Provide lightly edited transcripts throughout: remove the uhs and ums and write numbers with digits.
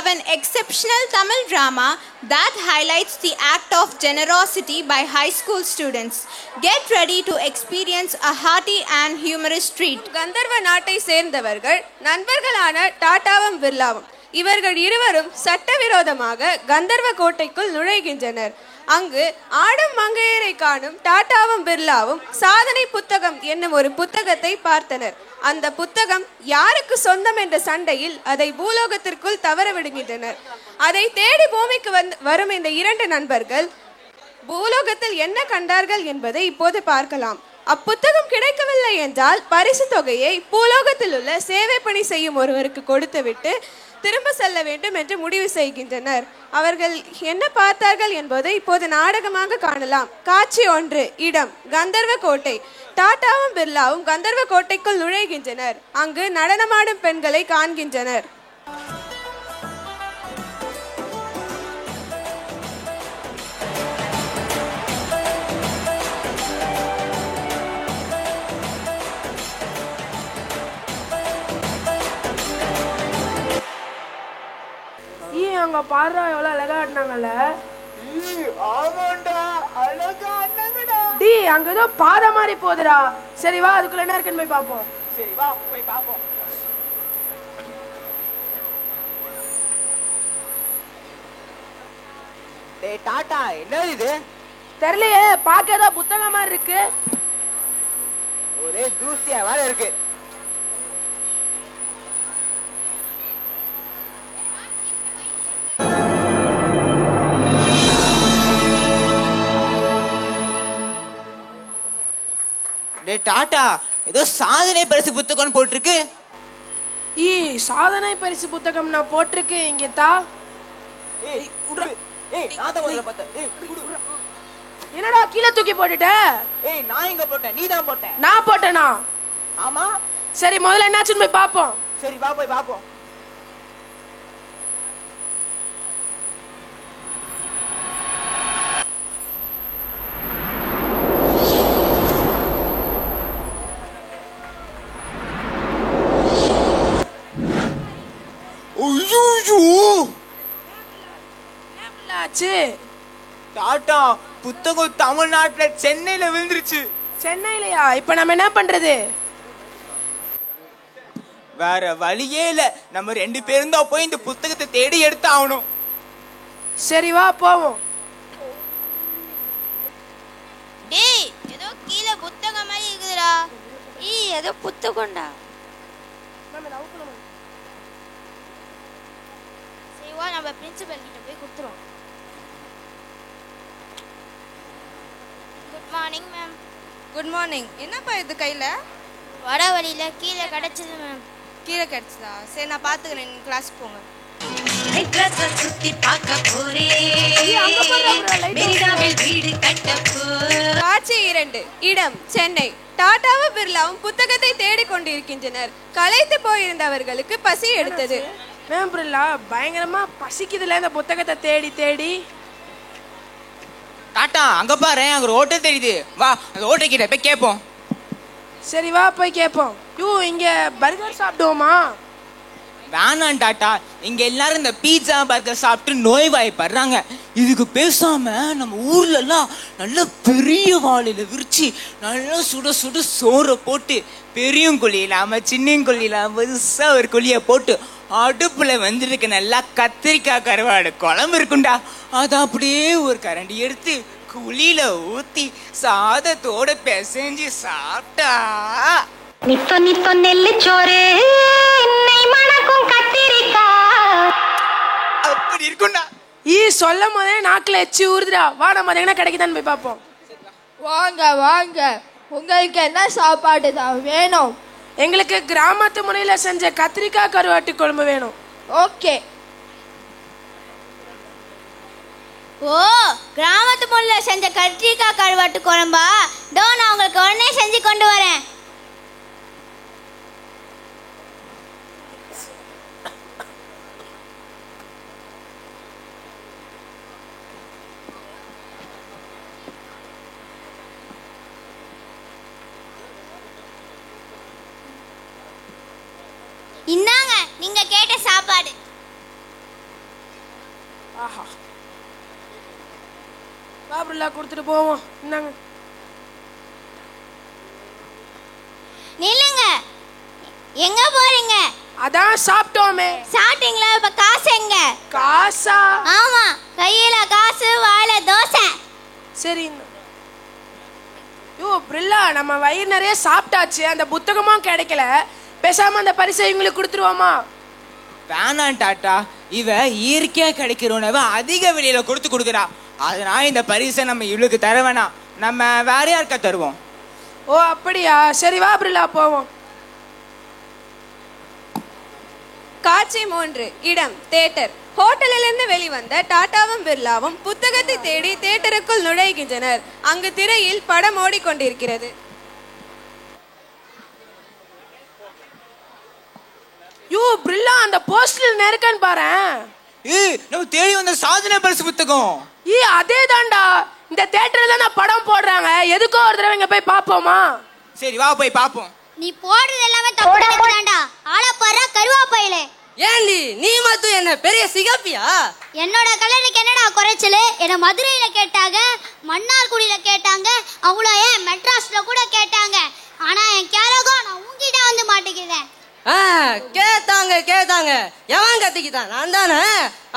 have an exceptional Tamil drama that highlights the act of generosity by high school students. Get ready to experience a hearty and humorous treat. கந்தர்வ நாட்டை சேர்ந்தவர்கள் நண்பர்களான டாட்டாவும் பிர்லாவும் இவர்கள் இருவரும் சட்டவிரோதமாக கந்தர்வ கோட்டைக்குள் நுழைகின்றனர். அங்கு ஆடும் மங்கையரை காணும் டாட்டாவும் பிர்லாவும் சாதனை புத்தகம் என்னும் ஒரு புத்தகத்தை பார்த்தனர். அந்த புத்தகம் யாருக்கு சொந்தம் என்ற சண்டையில் அதை பூலோகத்திற்குள் தவற விடுகின்றனர். அதை தேடி பூமிக்கு வரும் இந்த இரண்டு நண்பர்கள் பூலோகத்தில் என்ன கண்டார்கள் என்பதை இப்போது பார்க்கலாம். அப்புத்தகம் கிடைக்கவில்லை என்றால் பரிசு தொகையை பூலோகத்தில் உள்ள சேவை பணி செய்யும் ஒருவருக்கு கொடுத்துவிட்டு திரும்ப செல்ல வேண்டும் என்று முடிவு செய்கின்றனர். அவர்கள் என்ன பார்த்தார்கள் என்பதை இப்போது நாடகமாக காணலாம். காட்சி 1. இடம் கந்தர்வ கோட்டை. டாட்டாவும் பிர்லாவும் கந்தர்வ கோட்டைக்குள் நுழைகின்றனர். அங்கு நடனமாடும் பெண்களை காண்கின்றனர். அங்க பாரு எவ்வளவு அழகா ஆடினாங்கல்ல. டி அங்க ஏதோ பாதை மாதிரி போகுதுடா. சரி வா அதுக்குள்ள என்ன இருக்குன்னு போய் பாப்போம். சரி வா போய் பாப்போம். டேய் டாடா என்ன இது? தெரியலையே, பாக்க ஏதோ புத்தகம் மாதிரி இருக்கு. ஒரே தூசியா வேற இருக்கு. டாடா ஏதோ சாதனை பரிசு புத்தகம் போட்டிருக்கு. சாதனை பரிசு புத்தகம் நான் போட்டிருக்கு. இங்க தா. என்னடா கீழே தூக்கி போட்டுட்ட? நான் எங்க போட்டேன்? நீ தான் போட்ட. நான் போட்டேனா? ஆமா. சரி முதல்ல என்னாச்சுன்னு போய் பாப்போம். சரி வா போய் பாப்போம். டாடா புத்தகம் தமிழ்நாட்டுல சென்னையில விழுந்துருச்சு. சென்னையிலயா? இப்ப நம்ம என்ன பண்றது? வேற வழியே இல்ல. நம்ம 2 பேரும் தான் போய் இந்த புத்தகத்தை தேடி எடுத்து ஆகணும். சரி வா போவோம். டேய் ஏதோ கீழ புத்தகம் மாதிரி இருக்குதுடா. ஏதோ புத்தகம்டா. சரி வா நம்ம பிரின்சிபல் கிட்ட போய் கொடுத்துறோம். Good morning ma'am. Good morning. என்னப்பா இது கையில? வர வழியில கீழே கிடைச்சது மேம். கீழே கிடைச்சதா? சரி நான் பாத்துக்கிறேன். நீங்க கிளாஸ்க்கு போங்க. காட்சி 2. இடம் சென்னை. டாட்டாவும் பிர்லாவும் புத்தகத்தை தேடிக் கொண்டிருக்கின்றனர். களைத்து போயிருந்தவர்களுக்கு பசி எடுத்தது. மேம் பிர்லா பயங்கரமா பசிக்குதுல இந்த புத்தகத்தை தேடி தேடி. டாடா அங்க பாரு, அங்க ஒரு ஹோட்டல் தெரியுது. வா அந்த ஹோட்டல் கிட்ட போய் கேட்போம். சரி வா போய் கேட்போம். இங்க பர்கர் சாப்பிடுவோமா? வேணாம் டாடா, இங்க எல்லாரும் இந்த பீட்சா பர்கர் சாப்பிட்டு நோய்வாய்ப்படுறாங்க. இதுக்கு பேசாம நம்ம ஊர்ல எல்லாம் நல்ல பெரிய வாழையில விரிச்சு நல்லா சுட சுட சோறை போட்டு பெரியும் கொல்லி இல்லாம சின்ன கொல்லி இல்லாம பெருசா ஒரு கொல்லிய போட்டு அடுப்புல வந்துருக்கு நல்லா கத்திரிக்காய் கருவாடு குழம்பு இருக்குண்டா. அதை அப்படியே ஒரு கரண்டி எடுத்து குழியில ஊத்தி சாதத்தோட பிசைஞ்சு சாப்பிட்டா நித்தோ நித்தோ நெல்லு சோறு மணக்கும் கத்திரிக்காய் அப்படி இருக்குண்டா. சொல்லும் போதே நாக்குல எச்சி ஊறுதுடா. வா நம்ம அது என்ன கிடைக்குதான்னு போய் பார்ப்போம். வாங்க வாங்க, உங்களுக்கு என்ன சாப்பாடு தான் வேணும்? எங்களுக்கு கிராமத்து முறையில செஞ்ச கத்திரிக்காய் கருவாட்டு குழம்பு வேணும். ஓகே. ஓ கிராமத்து முறையில செஞ்ச கத்திரிக்காய் கருவாட்டு குழம்பா? நான் உங்களுக்கு உடனே செஞ்சு கொண்டு வரேன். இந்தாங்க நீங்க கேட்ட சாப்பாடு. ஆஹா, வா பிரில்லா, கொடுத்துட்டு போவோம். என்னங்க நில்லுங்க, எங்க போறீங்க? அதான் சாப்பிட்டோமே. சாப்பிட்டீங்களா? இப்ப காசு எங்க? காசா? ஆமா, கையில காசு, வாயில தோசை. சரி. யோ பிரில்லா, நம்ம வயிறு நிறைய சாப்பிட்டாச்சு, அந்த புத்தகமும் கிடைக்கல. பேசாம அந்த பரிசை இவங்களுக்கு கொடுத்துருவோமா? வேணாம் டாட்டா, இவ இயற்கையா கிடைக்கிற உணவை அதிக விலையில கொடுக்குறா. அதனால இந்த பரிசை நம்ம இவளுக்கு தர வேணாம், நம்ம வேற யாருக்கா தருவோம். ஓ அப்படியா? சரி வா பிரில்லா, போவோம். காட்சி 3. இடம் தியேட்டர். ஹோட்டலிலிருந்து வெளிவந்த டாட்டாவும் பிர்லாவும் புத்தகத்தை தேடி தியேட்டருக்குள் நுழைகின்றனர். அங்கு திரையில் படம் ஓடிக்கொண்டிருக்கிறது. யூ பிரில்லா, அந்த போஸ்டர் நெருக்கன்னு பாரு. நம்ம தேடி வந்த சாதனை பரிசு புத்தகம். அதே தான்டா, இந்த தியேட்டர்ல தான் படம் போடுறாங்க. எதுக்கோ ஒரு தடவை இங்க போய் பாப்போமா? சரி வா போய் பாப்போம். நீ போடுறது எல்லாமே தப்பு தான்டா. ஆள பாரு, கருவாப்பையிலே. ஏண்டி நீ மட்டும் என்ன பெரிய சிகப்பியா? என்னோட கலருக்கு என்னடா குறைச்சல்? என்ன மதுரையில கேட்டாங்க, மன்னார்குடியில கேட்டாங்க, அவ்வளோ ஏன் மெட்ராஸ்ல கூட கேட்டாங்க. ஆனா என் கேரகம் நான் உங்ககிட்ட வந்து மாட்டேங்கிறேன். கேட்டாங்க. எவன் கத்திக்கிட்டான்? நான் தானே.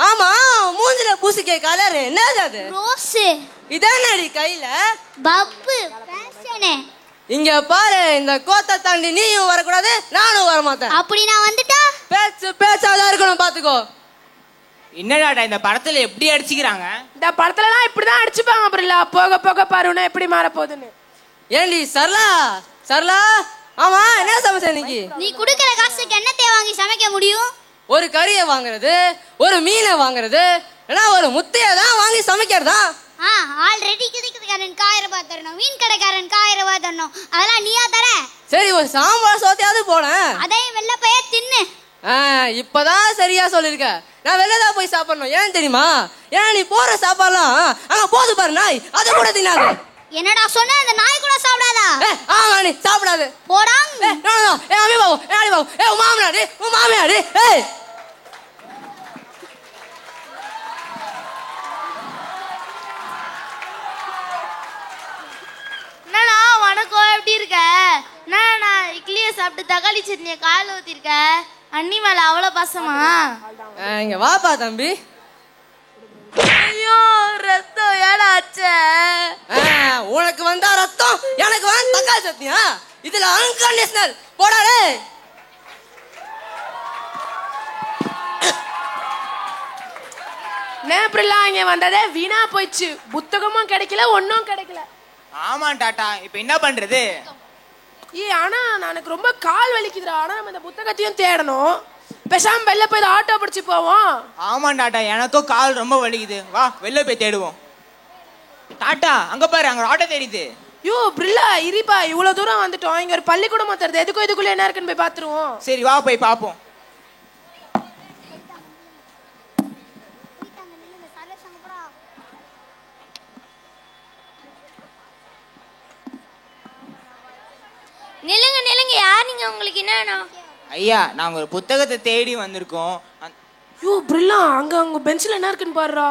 ஆமா, மூஞ்சில பூசிக்க கலர் என்னது? அது ரோஸ். இதானடி கையில? பப்பு ஃபேஷனே. இங்க பாரு, இந்த கோத்தை தாண்டி நீயும் வரக்கூடாது, நானும் வர மாட்டேன். அப்படி நான் வந்துட்டா பேச்சாதான் இருக்கணும், பாத்துக்கோ. என்னடா இந்த படத்துல எப்படி அடிச்சுக்கிறாங்க? இந்த படத்துல எல்லாம் இப்படிதான் அடிச்சுப்பாங்க பிரில்லா. போக போக பாருன்னா எப்படி மாற போகுதுன்னு. ஏண்டி சரலா, ஆமா என்ன சமைச்ச இன்னைக்கு? நீ குடுக்கிற காசுக்கு என்னத்தை வாங்கி சமைக்க முடியும்? ஒரு கறியை வாங்குறது, ஒரு மீனை வாங்குறது, ஏன்னா ஒரு முட்டையை தான் வாங்கி சமைக்கிறதா? ஆல்ரெடி கிதுக்காரன் 1000 ரூபாய் தரணும், மீன் கடைக்காரன் 1000 ரூபாய் தரணும். அதெல்லாம் நீயா தர? சரி, ஒரு சாம்பார் சோத்தையாவது போனேன். அதையும் வெளில போய் தின்னு. இப்பதான் சரியா சொல்லிருக்க. நான் வெளிலதான் போய் சாப்பிடணும். ஏன் தெரியுமா? ஏன்னா நீ போற சாப்பாடுலாம் அங்க போது பாரு நாய், அதை கூட தின்னாது. என்னடா சொன்ன? அந்த நாய் கூட சாப்பிடாதா? ஆமா, நீ சாப்பிடாது. போடாங். அம்மி பாபு, உன் மாமனாடி, உன் மாமியாடி. என்னடா வணக்கம், எப்படி இருக்க? என்னடா இட்லியை சாப்பிட்டு தக்காளி சட்னியை கால் ஊத்திருக்க? அண்ணி மேல அவ்வளவு பாசமா? இங்க வாப்பா தம்பி. ஐயோ, ரத்தம் ஏடாச்சே. உனக்கு வந்தா ரத்தம், எனக்கு வந்து தக்காளி சட்னியா? இதுல அன்கண்டிஷனல் போடாடே. நேப்ரில்லா இங்க வந்ததே வீணா போயிடுச்சு. புத்தகமும் கிடைக்கல, ஒன்னும் கிடைக்கல. ஆமா டாட்டா, இப்ப என்ன பண்றது? ஆனா எனக்கு ரொம்ப கால் வலிக்குதுடா. ஆனா நம்ம இந்த புத்தகத்தையும் தேடணும். பேசாம வெளில போய் ஆட்டோ பிடிச்சு போவோம். ஆமா டாட்டா, எனக்கும் கால் ரொம்ப வலிக்குது. வா வெளில போய் தேடுவோம். டாட்டா அங்க பாரு, அங்க ஆட்டோ தெரியுது. பிரில்லா இரிப்பா, இவ்வளவு தூரம் வந்துட்டோம். இங்க ஒரு பள்ளிக்கூடம் தருது. எதுக்கும் இதுக்குள்ள என்ன இருக்குன்னு போய் பாத்துருவோம். சரி வா போய் பாப்போம். நில்லுங்க, யார் நீங்க? உங்களுக்கு என்ன வேணும்? ஐயா, நாங்க ஒரு புத்தகத்தை தேடி வந்திருக்கோம். பிரில்லா, அங்க பெஞ்சில என்ன இருக்குன்னு பாருடா.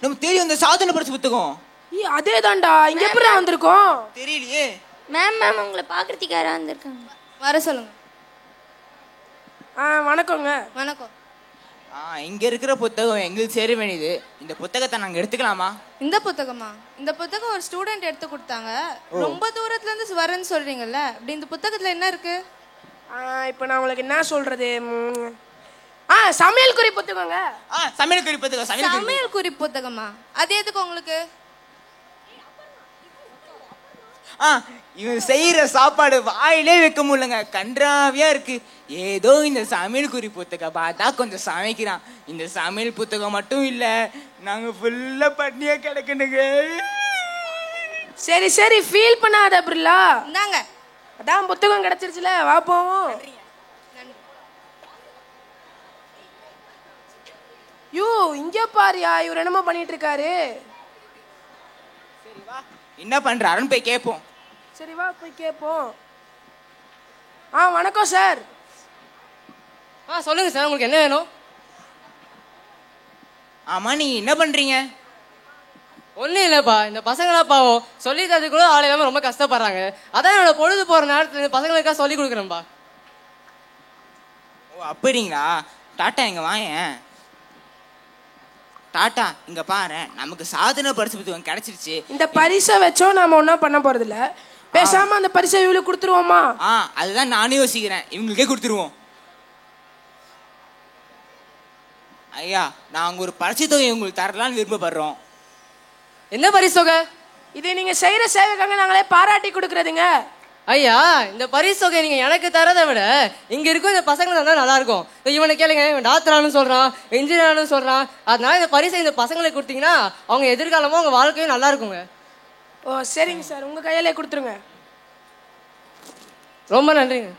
நம்ம தேடி வந்த சாதனை பரிசு புத்தகம். அதே தான்டா. இங்க எப்படி வந்திருக்கோம் தெரியலையே. மேம் உங்களை பாக்குறதுக்கு யாரா வந்திருக்காங்க? வர சொல்லுங்க. வணக்கங்க. வணக்கம். இங்க இருக்கிற புத்தகம் எங்களுக்கு சேர வேண்டியது. இந்த புத்தகத்தை நாங்க எடுத்துக்கலாமா? இந்த புத்தகமா? இந்த புத்தகம் ஒரு ஸ்டூடெண்ட் எடுத்து கொடுத்தாங்க. ரொம்ப தூரத்துல இருந்து வரேன்னு சொல்றீங்கல்ல, அப்படி இந்த புத்தகத்துல என்ன இருக்கு? இப்ப நான் உங்களுக்கு என்ன சொல்றது? சமையல் குறி புத்தகங்க. சமையல் குறி புத்தகம். சமையல் குறி புத்தகமா? அது எதுக்கு உங்களுக்கு? இவன் செய்யற சாப்பாடு வாயிலே வைக்க முடியலங்க, கன்றாவியா இருக்கு. ஏதோ இந்த சமையல் குறி புத்தகம் பார்த்தா கொஞ்சம் சமைக்கிறான். இந்த சமையல் புத்தகம் மட்டும் இல்ல, நாங்க ஃபுல்லா பட்னியா கிடக்கணுங்க. சரி ஃபீல் பண்ணாத பிரில்லா. இந்தாங்க, அதான் புத்தகம் கிடைச்சிருச்சுல, வா போவோம். இங்க பாரியா, இவர் என்னமோ பண்ணிட்டு இருக்காரு. சரி வா, என்ன பண்றாருன்னு போய் கேட்போம். சரி வா போய் கேட்போம். வணக்கம் சார். சொல்லுங்க சார், உங்களுக்கு என்ன வேணும்? ஆமா நீங்க என்ன பண்றீங்க? ஒன்றும் இல்லைப்பா, இந்த பசங்களாம் பாவம் சொல்லி தரது கூட ஆள் இல்லாமல் ரொம்ப கஷ்டப்படுறாங்க. அதான் என்னோட பொழுது போகிற நேரத்தில் இந்த பசங்களுக்காக சொல்லி கொடுக்குறேன்ப்பா. ஓ அப்படிங்களா? டாட்டா இங்க வாயேன். டாட்டா இங்க பாரு, நமக்கு சாதனை பரிசு புத்தகம் கிடைச்சிருச்சு. இந்த பரிசை வச்சோம் நாம ஒன்றும் பண்ண போறது இல்ல. பேசாம அந்த பரிசை இவங்களுக்கு கொடுத்துருவோமா? அதுதான் நானும் யோசிக்கிறேன், இவங்களுக்கே கொடுத்துருவோம். ஐயா, நாங்க ஒரு பரிசு தொகை உங்களுக்கு தரலான்னு விருப்பப்படுறோம். என்ன பரிசு தொகை? இது நீங்க செய்யற சேவைக்காக நாங்களே பாராட்டி கொடுக்கறதுங்க. ஐயா, இந்த பரிசு தொகை நீங்க எனக்கு தரதை விட இங்க இருக்கும் இந்த பசங்களை தான் நல்லா இருக்கும். இவனை கேளுங்க, இவன் டாக்டரானு சொல்றான், இன்ஜினியரானு சொல்றான். அதனால இந்த பரிசை இந்த பசங்களுக்கு கொடுத்தீங்கன்னா அவங்க எதிர்காலமும் அவங்க வாழ்க்கையும் நல்லா இருக்குங்க. ஓ சரிங்க சார், உங்க கையிலே கொடுத்துருங்க. ரொம்ப நன்றிங்க.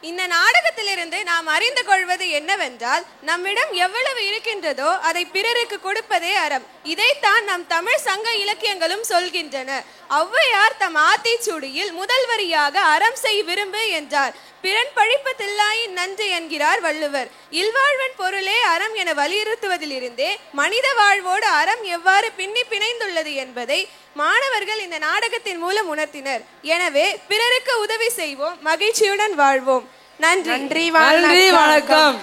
இந்த நாடகத்திலிருந்து நாம் அறிந்து கொள்வது என்னவென்றால், நம்மிடம் எவ்வளவு இருக்கின்றதோ அதை பிறருக்கு கொடுப்பதே அறம். இதைத்தான் நம் தமிழ் சங்க இலக்கியங்களும் சொல்கின்றன. ஔவையார் தம் ஆத்திச்சூடியில் முதல் வரியாக அறம் செய் விரும்பு என்றார். பிறன் பழிப்பு தில்லாயின் நன்று என்கிறார் வள்ளுவர். இல்வாழ்வன் பொருளே அறம் என வலியுறுத்துவதிலிருந்தே மனித வாழ்வோடு அறம் எவ்வாறு பின்னி பிணைந்துள்ளது என்பதை மாணவர்கள் இந்த நாடகத்தின் மூலம் உணர்த்தினர். எனவே பிறருக்கு உதவி செய்வோம், மகிழ்ச்சியுடன் வாழ்வோம். நன்றி. நன்றி, வணக்கம்.